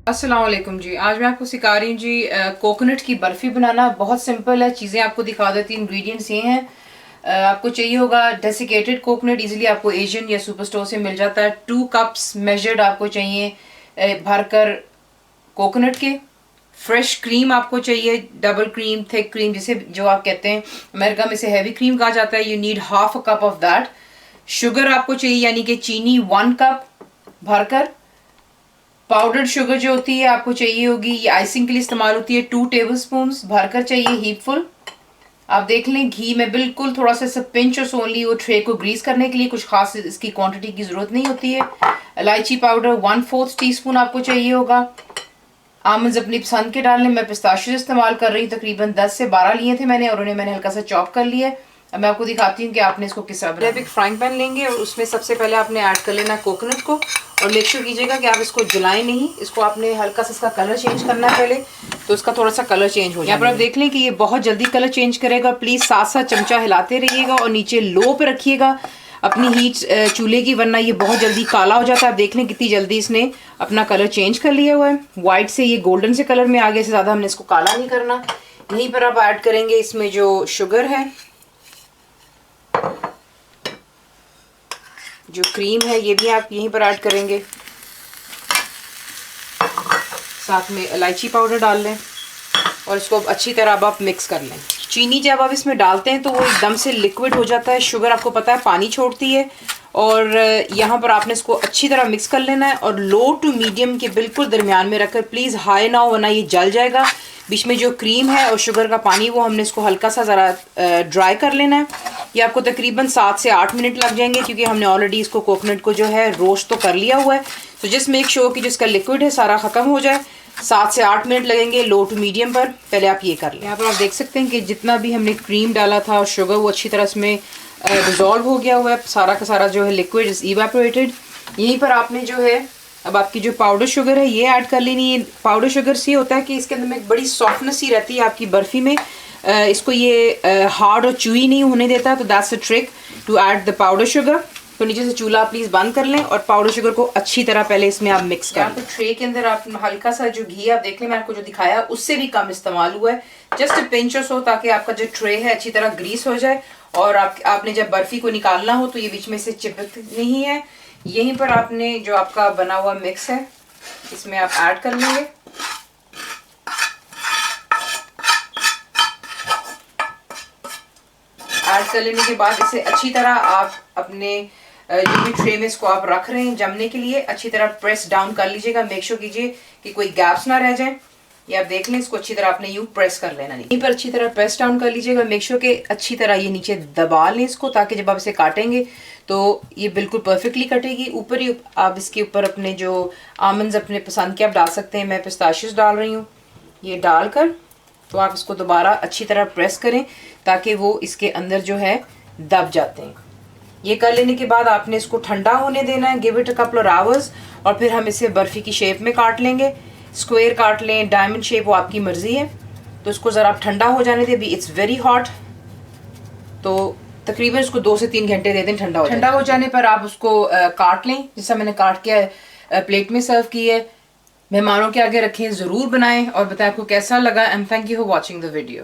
अस्सलाम वालेकुम जी। आज मैं आपको सिखा रही हूँ जी कोकोनट की बर्फ़ी बनाना। बहुत सिंपल है, चीज़ें आपको दिखा देती हूँ। इंग्रेडिएंट्स ये हैं। आपको चाहिए होगा डेसिकेटेड कोकोनट, इजीली आपको एशियन या सुपर स्टोर से मिल जाता है। 2 कप्स मेजर्ड आपको चाहिए भरकर कोकोनट के। फ्रेश क्रीम आपको चाहिए, डबल क्रीम, थिक क्रीम, जिसे जो आप कहते हैं। अमेरिका में से हैवी क्रीम कहा जाता है। You need half a cup of that. Sugar आपको चाहिए, यानी कि चीनी 1 कप भरकर। पाउडर्ड शुगर जो होती है आपको चाहिए होगी, ये आइसिंग के लिए इस्तेमाल होती है, 2 टेबलस्पून भरकर चाहिए, हीपफुल। आप देख लें, घी में बिल्कुल थोड़ा सा पिंच और सोनली वो ट्रे को ग्रीस करने के लिए, कुछ खास इसकी क्वांटिटी की जरूरत नहीं होती है। इलायची पाउडर 1/4 टीस्पून आपको चाहिए होगा। आमंड्स अपनी पसंद के डालने, मैं पिस्ताशियोज इस्तेमाल कर रही हूँ। तकरीबन 10 से 12 लिए थे मैंने, और उन्हें मैंने हल्का सा चॉप कर लिया। अब मैं आपको दिखाती हूँ कि आपने इसको किस तरह बनाना है। एक फ्राइंग पैन लेंगे और उसमें सबसे पहले आपने ऐड कर लेना कोकोनट को, और मेक श्योर कीजिएगा कि आप इसको जलाएं नहीं। इसको आपने हल्का सा इसका कलर चेंज करना है पहले, तो इसका थोड़ा सा कलर चेंज हो जाए। यहाँ पर आप देख लें कि ये बहुत जल्दी कलर चेंज करेगा। प्लीज़ साथ साथ चमचा हिलाते रहिएगा और नीचे लो पे रखिएगा अपनी हीट चूल्हे की, वरना ये बहुत जल्दी काला हो जाता है। आप देख लें कितनी जल्दी इसने अपना कलर चेंज कर लिया हुआ है। वाइट से ये गोल्डन से कलर में आगे से ज़्यादा हमने इसको काला नहीं करना। यहीं पर आप ऐड करेंगे इसमें जो शुगर है, जो क्रीम है, ये भी आप यहीं पर ऐड करेंगे। साथ में इलायची पाउडर डाल लें और इसको अच्छी तरह अब आप मिक्स कर लें। चीनी जब आप इसमें डालते हैं तो वो एकदम से लिक्विड हो जाता है। शुगर आपको पता है पानी छोड़ती है, और यहाँ पर आपने इसको अच्छी तरह मिक्स कर लेना है, और लो टू मीडियम के बिल्कुल दरमियान में रखकर, प्लीज़ हाई ना हो वरना ये जल जाएगा। बीच में जो क्रीम है और शुगर का पानी, वो हमने इसको हल्का सा ज़रा ड्राई कर लेना है। ये आपको तकरीबन 7 से 8 मिनट लग जाएंगे, क्योंकि हमने ऑलरेडी इसको कोकोनट को जो है रोस्ट तो कर लिया हुआ है। तो जस्ट मेक श्योर कि जिसका लिक्विड है सारा ख़त्म हो जाए। 7 से 8 मिनट लगेंगे लो टू मीडियम पर। पहले आप ये कर लें। यहाँ पर आप देख सकते हैं कि जितना भी हमने क्रीम डाला था और शुगर, वो अच्छी तरह इसमें डिज़ोल्व हो गया हुआ है। सारा का सारा जो है लिक्विड इज इवेपोरेटेड। यहीं पर आपने जो है अब आपकी जो पाउडर शुगर है ये ऐड कर लेनी है। पाउडर शुगर से होता है कि इसके अंदर में एक बड़ी सॉफ्टनेस ही रहती है आपकी बर्फ़ी में। इसको ये हार्ड और चूई नहीं होने देता। तो that's the trick to add the powder sugar. तो नीचे से चूल्हा प्लीज़ बंद कर लें और पाउडर शुगर को अच्छी तरह पहले इसमें आप मिक्स कर लें। ट्रे के अंदर आप हल्का सा जो घी आप देख लें, मैं आपको जो दिखाया उससे भी कम इस्तेमाल हुआ है, जस्ट पिंच और सो, ताकि आपका जो ट्रे है अच्छी तरह ग्रीस हो जाए। और आपने जब बर्फ़ी को निकालना हो तो ये बीच में से चिपक नहीं है। यहीं पर आपने जो आपका बना हुआ मिक्स है इसमें आप ऐड कर लेंगे। ऐड कर लेने के बाद इसे अच्छी तरह आप अपने जो भी ट्रे में इसको आप रख रहे हैं जमने के लिए, अच्छी तरह प्रेस डाउन कर लीजिएगा। मेक श्योर कीजिए कि कोई गैप्स ना रह जाए। ये आप देख लें, इसको अच्छी तरह आपने यूं प्रेस कर लेना, यहीं पर अच्छी तरह प्रेस डाउन कर लीजिएगा। मेक श्योर कि अच्छी तरह ये नीचे दबा लें इसको, ताकि जब आप इसे काटेंगे तो ये बिल्कुल परफेक्टली कटेगी। ऊपर ही आप इसके ऊपर अपने जो आमंड्स अपने पसंद के आप डाल सकते हैं। मैं पिस्ताशियोज डाल रही हूँ। ये डालकर तो आप इसको दोबारा अच्छी तरह प्रेस करें ताकि वो इसके अंदर जो है दब जाते हैं। ये कर लेने के बाद आपने इसको ठंडा होने देना है, give it a couple of hours, और फिर हम इसे बर्फ़ी की शेप में काट लेंगे। स्क्वायर काट लें, डायमंड शेप, वो आपकी मर्ज़ी है। तो इसको ज़रा आप ठंडा हो जाने दें। अभी इट्स वेरी हॉट, तो तकरीबन इसको 2 से 3 घंटे दे दें ठंडा हो जाने पर आप उसको काट लें। जैसा मैंने काट के प्लेट में सर्व की है। मेहमानों के आगे रखें, ज़रूर बनाएं और बताएं आपको कैसा लगा। And thank you for watching the video.